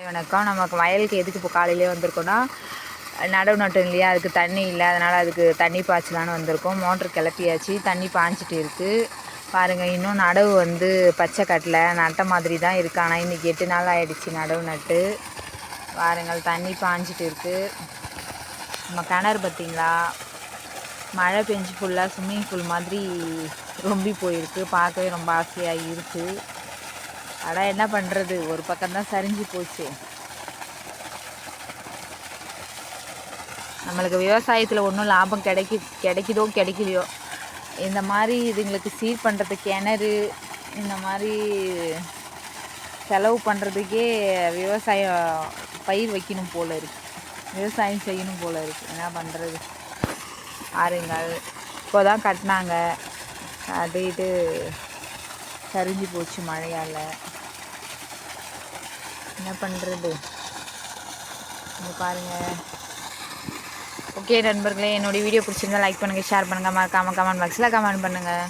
வணக்கம். நமக்கு வயலுக்கு எதுக்கு இப்போ காலையிலே வந்திருக்கோன்னா, நடவு நட்டோம் இல்லையா, அதுக்கு தண்ணி இல்லை, அதனால் அதுக்கு தண்ணி பாய்ச்சலான்னு வந்திருக்கோம். மோட்ரு கிளப்பியாச்சு, தண்ணி பாய்ஞ்சிட்டு இருக்குது. பாருங்கள், இன்னும் நடவு வந்து பச்சை கட்டல, நட்ட மாதிரி தான் இருக்குது. ஆனால் இன்றைக்கி 8 நாள் ஆகிடுச்சு நடவு நட்டு. பாருங்கள், தண்ணி பாய்ஞ்சிட்டு இருக்குது. நம்ம கிணறு பார்த்திங்களா, மழை பெஞ்சு ஃபுல்லாக ஸ்விம்மிங் பூல் மாதிரி ரொம்பி போயிருக்கு. பார்க்கவே ரொம்ப ஆசையாக இருக்குது. ஆனால் என்ன பண்ணுறது, ஒரு பக்கம்தான் சரிஞ்சு போச்சு. நம்மளுக்கு விவசாயத்தில் ஒன்றும் லாபம் கிடைக்குதோ கிடைக்கலையோ, இந்த மாதிரி இதுங்களுக்கு சீர் பண்ணுறது கிணறு, இந்த மாதிரி செலவு பண்ணுறதுக்கே விவசாயம் பயிர் வைக்கணும் போல் இருக்குது, விவசாயம் செய்யணும் போல் இருக்குது. என்ன பண்ணுறது பாருங்கள், இப்போ தான் கட்டினாங்க, கட்டிட்டு சரிஞ்சு போச்சு மழையால். என்ன பண்ணுறது, இங்கே பாருங்கள். ஓகே நண்பர்களே, என்னுடைய வீடியோ பிடிச்சிருந்தா லைக் பண்ணுங்கள், ஷேர் பண்ணுங்கள், மறக்காமல் கமெண்ட் பாக்ஸில் கமெண்ட் பண்ணுங்கள்.